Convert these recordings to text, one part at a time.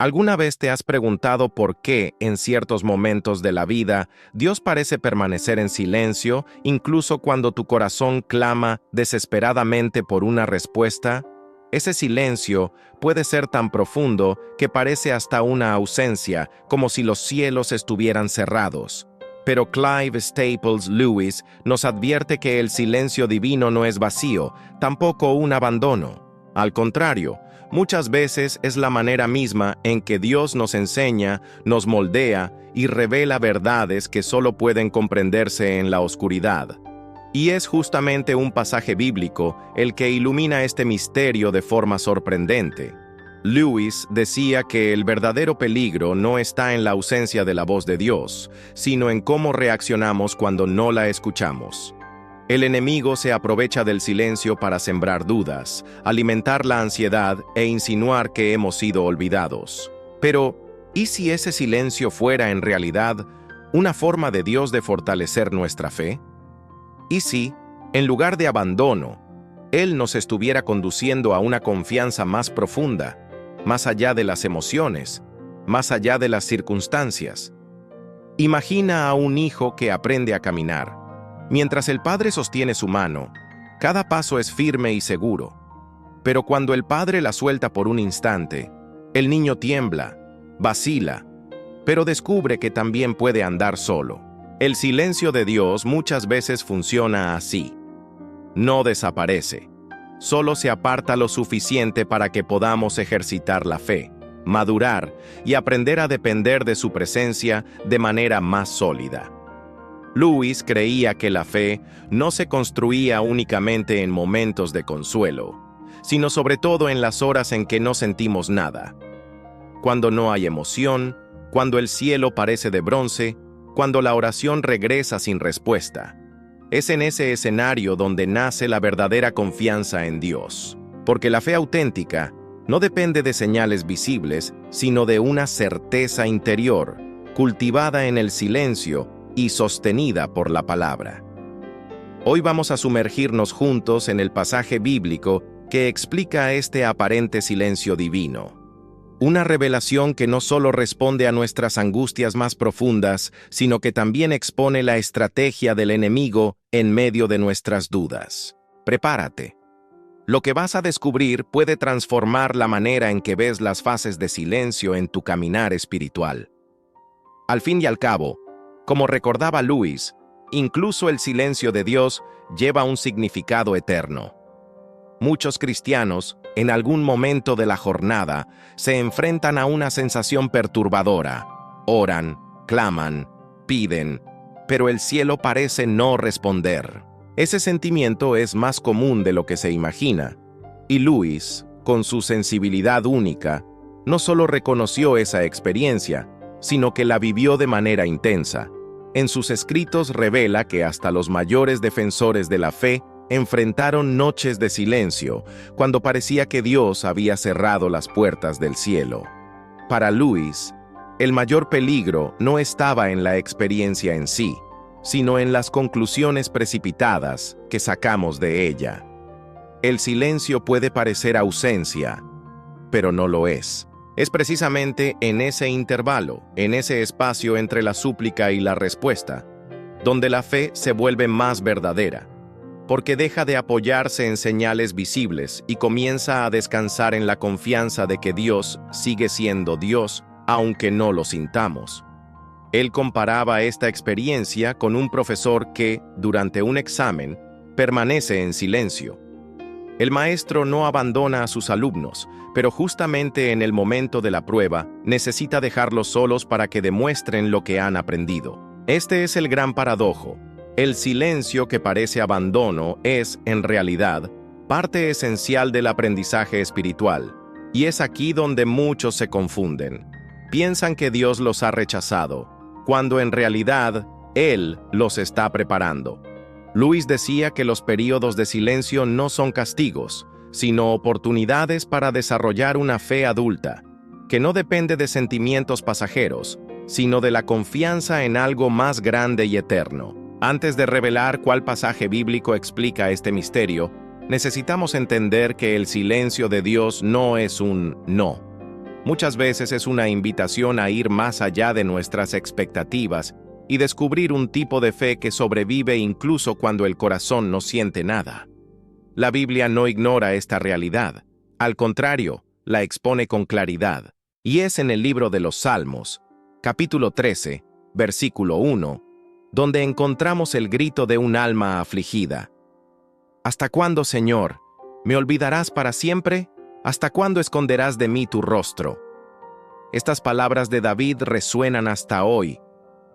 ¿Alguna vez te has preguntado por qué, en ciertos momentos de la vida, Dios parece permanecer en silencio, incluso cuando tu corazón clama desesperadamente por una respuesta? Ese silencio puede ser tan profundo que parece hasta una ausencia, como si los cielos estuvieran cerrados. Pero Clive Staples Lewis nos advierte que el silencio divino no es vacío, tampoco un abandono. Al contrario, muchas veces es la manera misma en que Dios nos enseña, nos moldea y revela verdades que solo pueden comprenderse en la oscuridad. Y es justamente un pasaje bíblico el que ilumina este misterio de forma sorprendente. Lewis decía que el verdadero peligro no está en la ausencia de la voz de Dios, sino en cómo reaccionamos cuando no la escuchamos. El enemigo se aprovecha del silencio para sembrar dudas, alimentar la ansiedad e insinuar que hemos sido olvidados. Pero, ¿y si ese silencio fuera en realidad una forma de Dios de fortalecer nuestra fe? ¿Y si, en lugar de abandono, Él nos estuviera conduciendo a una confianza más profunda, más allá de las emociones, más allá de las circunstancias? Imagina a un hijo que aprende a caminar. Mientras el padre sostiene su mano, cada paso es firme y seguro. Pero cuando el padre la suelta por un instante, el niño tiembla, vacila, pero descubre que también puede andar solo. El silencio de Dios muchas veces funciona así. No desaparece, solo se aparta lo suficiente para que podamos ejercitar la fe, madurar y aprender a depender de su presencia de manera más sólida. Lewis creía que la fe no se construía únicamente en momentos de consuelo, sino sobre todo en las horas en que no sentimos nada. Cuando no hay emoción, cuando el cielo parece de bronce, cuando la oración regresa sin respuesta. Es en ese escenario donde nace la verdadera confianza en Dios, porque la fe auténtica no depende de señales visibles, sino de una certeza interior, cultivada en el silencio y sostenida por la palabra. Hoy vamos a sumergirnos juntos en el pasaje bíblico que explica este aparente silencio divino. Una revelación que no solo responde a nuestras angustias más profundas, sino que también expone la estrategia del enemigo en medio de nuestras dudas. Prepárate. Lo que vas a descubrir puede transformar la manera en que ves las fases de silencio en tu caminar espiritual. Al fin y al cabo, como recordaba Lewis, incluso el silencio de Dios lleva un significado eterno. Muchos cristianos, en algún momento de la jornada, se enfrentan a una sensación perturbadora. Oran, claman, piden, pero el cielo parece no responder. Ese sentimiento es más común de lo que se imagina, y Lewis, con su sensibilidad única, no solo reconoció esa experiencia, sino que la vivió de manera intensa. En sus escritos revela que hasta los mayores defensores de la fe enfrentaron noches de silencio, cuando parecía que Dios había cerrado las puertas del cielo. Para Lewis, el mayor peligro no estaba en la experiencia en sí, sino en las conclusiones precipitadas que sacamos de ella. El silencio puede parecer ausencia, pero no lo es. Es precisamente en ese intervalo, en ese espacio entre la súplica y la respuesta, donde la fe se vuelve más verdadera, porque deja de apoyarse en señales visibles y comienza a descansar en la confianza de que Dios sigue siendo Dios, aunque no lo sintamos. Él comparaba esta experiencia con un profesor que, durante un examen, permanece en silencio. El maestro no abandona a sus alumnos, pero justamente en el momento de la prueba, necesita dejarlos solos para que demuestren lo que han aprendido. Este es el gran paradojo. El silencio que parece abandono es, en realidad, parte esencial del aprendizaje espiritual, y es aquí donde muchos se confunden. Piensan que Dios los ha rechazado, cuando en realidad Él los está preparando. Lewis decía que los períodos de silencio no son castigos, sino oportunidades para desarrollar una fe adulta, que no depende de sentimientos pasajeros, sino de la confianza en algo más grande y eterno. Antes de revelar cuál pasaje bíblico explica este misterio, necesitamos entender que el silencio de Dios no es un no. Muchas veces es una invitación a ir más allá de nuestras expectativas y descubrir un tipo de fe que sobrevive incluso cuando el corazón no siente nada. La Biblia no ignora esta realidad, al contrario, la expone con claridad, y es en el libro de los Salmos, capítulo 13, versículo 1, donde encontramos el grito de un alma afligida. ¿Hasta cuándo, Señor? ¿Me olvidarás para siempre? ¿Hasta cuándo esconderás de mí tu rostro? Estas palabras de David resuenan hasta hoy,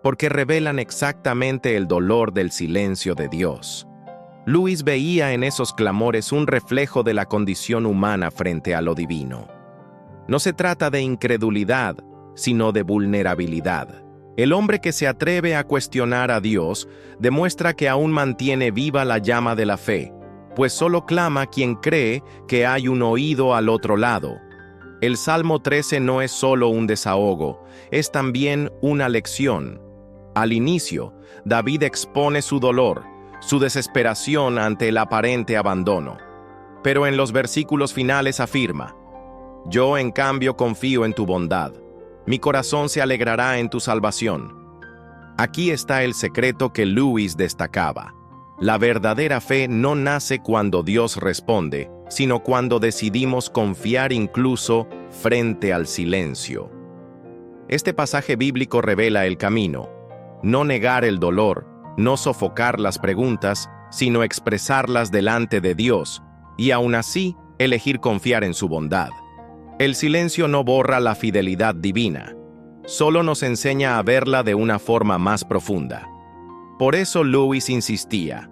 porque revelan exactamente el dolor del silencio de Dios. Lewis veía en esos clamores un reflejo de la condición humana frente a lo divino. No se trata de incredulidad, sino de vulnerabilidad. El hombre que se atreve a cuestionar a Dios demuestra que aún mantiene viva la llama de la fe, pues solo clama quien cree que hay un oído al otro lado. El Salmo 13 no es solo un desahogo, es también una lección. Al inicio, David expone su dolor, su desesperación ante el aparente abandono. Pero en los versículos finales afirma: «Yo, en cambio, confío en tu bondad. Mi corazón se alegrará en tu salvación». Aquí está el secreto que Lewis destacaba. La verdadera fe no nace cuando Dios responde, sino cuando decidimos confiar incluso frente al silencio. Este pasaje bíblico revela el camino: no negar el dolor, no sofocar las preguntas, sino expresarlas delante de Dios, y aún así elegir confiar en su bondad. El silencio no borra la fidelidad divina, solo nos enseña a verla de una forma más profunda. Por eso Lewis insistía: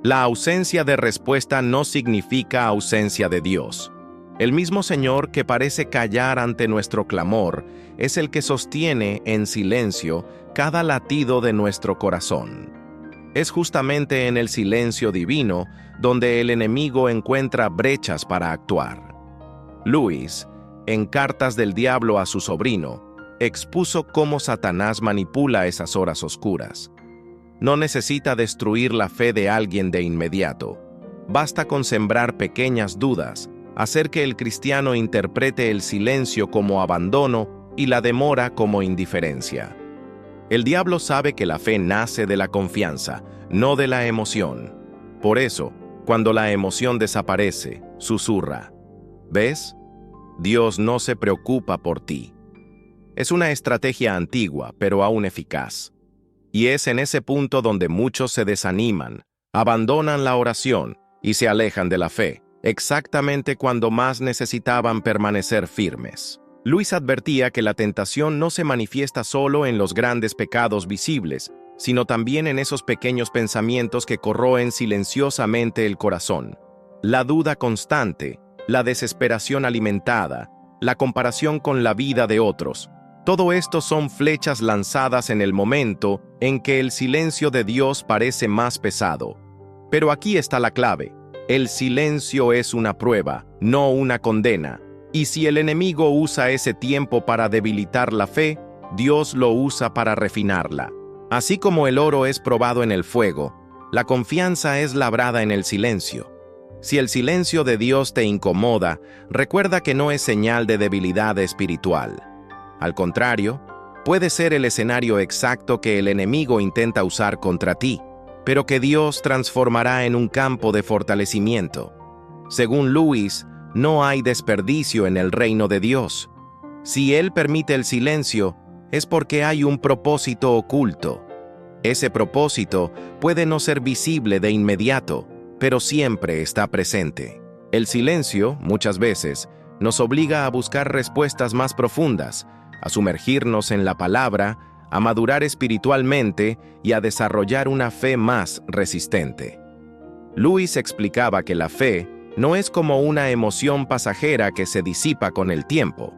la ausencia de respuesta no significa ausencia de Dios. El mismo Señor que parece callar ante nuestro clamor es el que sostiene en silencio cada latido de nuestro corazón. Es justamente en el silencio divino donde el enemigo encuentra brechas para actuar. Lewis, en Cartas del Diablo a su sobrino, expuso cómo Satanás manipula esas horas oscuras. No necesita destruir la fe de alguien de inmediato. Basta con sembrar pequeñas dudas, hacer que el cristiano interprete el silencio como abandono y la demora como indiferencia. El diablo sabe que la fe nace de la confianza, no de la emoción. Por eso, cuando la emoción desaparece, susurra: ¿ves? Dios no se preocupa por ti. Es una estrategia antigua, pero aún eficaz. Y es en ese punto donde muchos se desaniman, abandonan la oración y se alejan de la fe, exactamente cuando más necesitaban permanecer firmes. Lewis advertía que la tentación no se manifiesta solo en los grandes pecados visibles, sino también en esos pequeños pensamientos que corroen silenciosamente el corazón. La duda constante, la desesperación alimentada, la comparación con la vida de otros. Todo esto son flechas lanzadas en el momento en que el silencio de Dios parece más pesado. Pero aquí está la clave: el silencio es una prueba, no una condena. Y si el enemigo usa ese tiempo para debilitar la fe, Dios lo usa para refinarla. Así como el oro es probado en el fuego, la confianza es labrada en el silencio. Si el silencio de Dios te incomoda, recuerda que no es señal de debilidad espiritual. Al contrario, puede ser el escenario exacto que el enemigo intenta usar contra ti, pero que Dios transformará en un campo de fortalecimiento. Según Lewis, no hay desperdicio en el reino de Dios. Si Él permite el silencio, es porque hay un propósito oculto. Ese propósito puede no ser visible de inmediato, pero siempre está presente. El silencio, muchas veces, nos obliga a buscar respuestas más profundas, a sumergirnos en la palabra, a madurar espiritualmente y a desarrollar una fe más resistente. Lewis explicaba que la fe no es como una emoción pasajera que se disipa con el tiempo.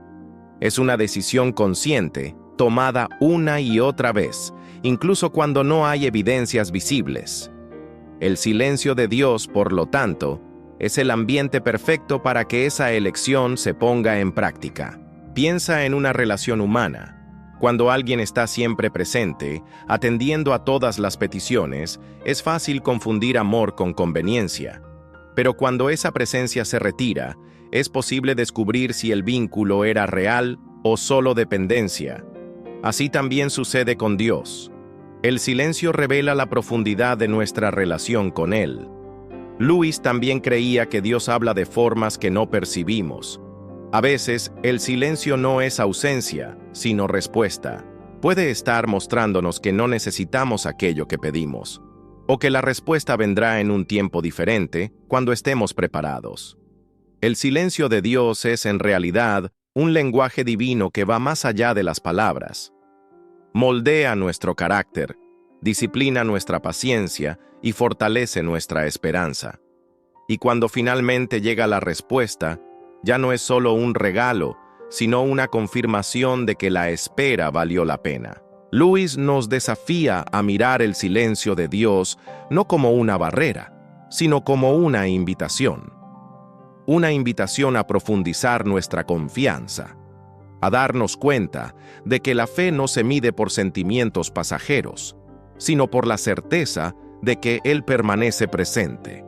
Es una decisión consciente, tomada una y otra vez, incluso cuando no hay evidencias visibles. El silencio de Dios, por lo tanto, es el ambiente perfecto para que esa elección se ponga en práctica. Piensa en una relación humana. Cuando alguien está siempre presente, atendiendo a todas las peticiones, es fácil confundir amor con conveniencia. Pero cuando esa presencia se retira, es posible descubrir si el vínculo era real o solo dependencia. Así también sucede con Dios. El silencio revela la profundidad de nuestra relación con Él. Lewis también creía que Dios habla de formas que no percibimos. A veces, el silencio no es ausencia, sino respuesta. Puede estar mostrándonos que no necesitamos aquello que pedimos, o que la respuesta vendrá en un tiempo diferente, cuando estemos preparados. El silencio de Dios es, en realidad, un lenguaje divino que va más allá de las palabras. Moldea nuestro carácter, disciplina nuestra paciencia y fortalece nuestra esperanza. Y cuando finalmente llega la respuesta, ya no es solo un regalo, sino una confirmación de que la espera valió la pena. Lewis nos desafía a mirar el silencio de Dios no como una barrera, sino como una invitación. Una invitación a profundizar nuestra confianza, a darnos cuenta de que la fe no se mide por sentimientos pasajeros, sino por la certeza de que Él permanece presente,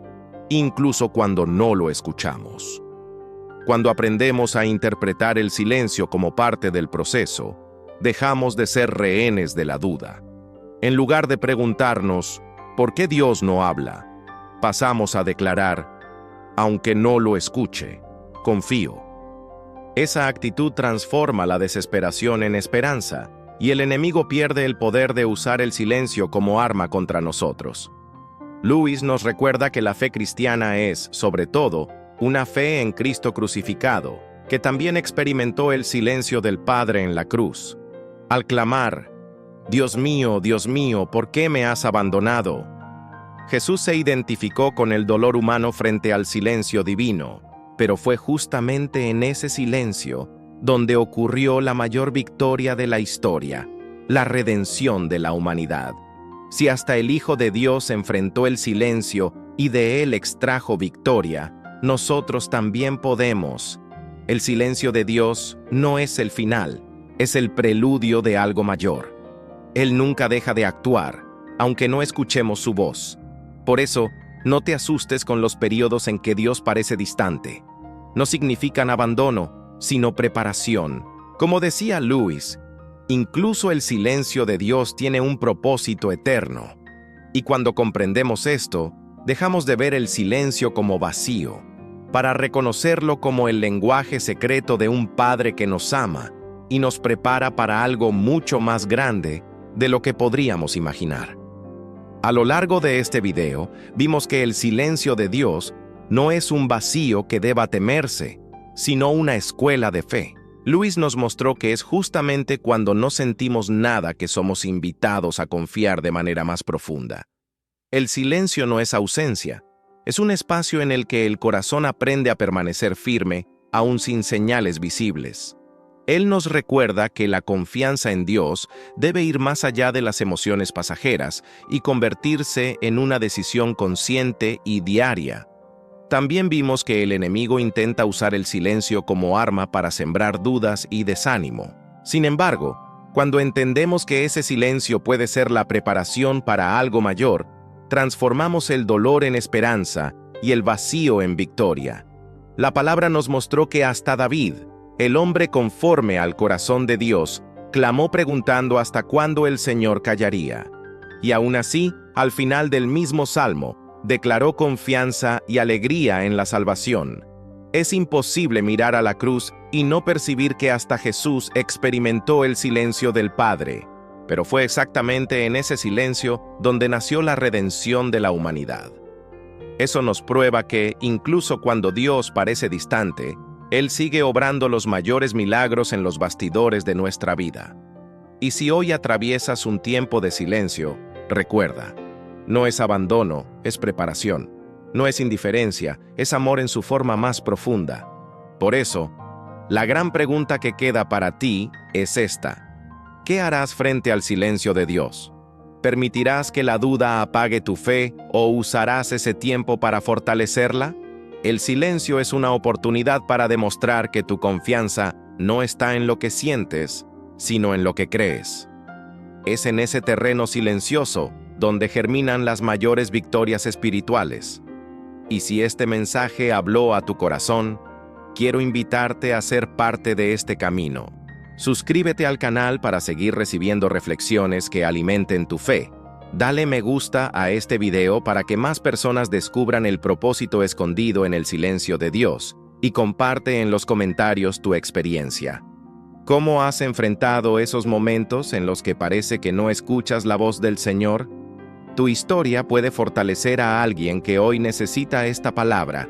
incluso cuando no lo escuchamos. Cuando aprendemos a interpretar el silencio como parte del proceso, dejamos de ser rehenes de la duda. En lugar de preguntarnos, ¿por qué Dios no habla?, pasamos a declarar, aunque no lo escuche, confío. Esa actitud transforma la desesperación en esperanza, y el enemigo pierde el poder de usar el silencio como arma contra nosotros. Lewis nos recuerda que la fe cristiana es, sobre todo, una fe en Cristo crucificado, que también experimentó el silencio del Padre en la cruz. Al clamar, Dios mío, ¿por qué me has abandonado?», Jesús se identificó con el dolor humano frente al silencio divino, pero fue justamente en ese silencio donde ocurrió la mayor victoria de la historia, la redención de la humanidad. Si hasta el Hijo de Dios enfrentó el silencio y de él extrajo victoria, nosotros también podemos. El silencio de Dios no es el final, es el preludio de algo mayor. Él nunca deja de actuar, aunque no escuchemos su voz. Por eso, no te asustes con los periodos en que Dios parece distante. No significan abandono, sino preparación. Como decía Lewis, incluso el silencio de Dios tiene un propósito eterno. Y cuando comprendemos esto, dejamos de ver el silencio como vacío, para reconocerlo como el lenguaje secreto de un Padre que nos ama y nos prepara para algo mucho más grande de lo que podríamos imaginar. A lo largo de este video, vimos que el silencio de Dios no es un vacío que deba temerse, sino una escuela de fe. Lewis nos mostró que es justamente cuando no sentimos nada que somos invitados a confiar de manera más profunda. El silencio no es ausencia, es un espacio en el que el corazón aprende a permanecer firme, aún sin señales visibles. Él nos recuerda que la confianza en Dios debe ir más allá de las emociones pasajeras y convertirse en una decisión consciente y diaria. También vimos que el enemigo intenta usar el silencio como arma para sembrar dudas y desánimo. Sin embargo, cuando entendemos que ese silencio puede ser la preparación para algo mayor, transformamos el dolor en esperanza y el vacío en victoria. La palabra nos mostró que hasta David, el hombre conforme al corazón de Dios, clamó preguntando hasta cuándo el Señor callaría. Y aún así, al final del mismo salmo, declaró confianza y alegría en la salvación. Es imposible mirar a la cruz y no percibir que hasta Jesús experimentó el silencio del Padre, pero fue exactamente en ese silencio donde nació la redención de la humanidad. Eso nos prueba que, incluso cuando Dios parece distante, Él sigue obrando los mayores milagros en los bastidores de nuestra vida. Y si hoy atraviesas un tiempo de silencio, recuerda, no es abandono, es preparación. No es indiferencia, es amor en su forma más profunda. Por eso, la gran pregunta que queda para ti es esta: ¿qué harás frente al silencio de Dios? ¿Permitirás que la duda apague tu fe o usarás ese tiempo para fortalecerla? El silencio es una oportunidad para demostrar que tu confianza no está en lo que sientes, sino en lo que crees. Es en ese terreno silencioso donde germinan las mayores victorias espirituales. Y si este mensaje habló a tu corazón, quiero invitarte a ser parte de este camino. Suscríbete al canal para seguir recibiendo reflexiones que alimenten tu fe. Dale me gusta a este video para que más personas descubran el propósito escondido en el silencio de Dios, y comparte en los comentarios tu experiencia. ¿Cómo has enfrentado esos momentos en los que parece que no escuchas la voz del Señor? Tu historia puede fortalecer a alguien que hoy necesita esta palabra,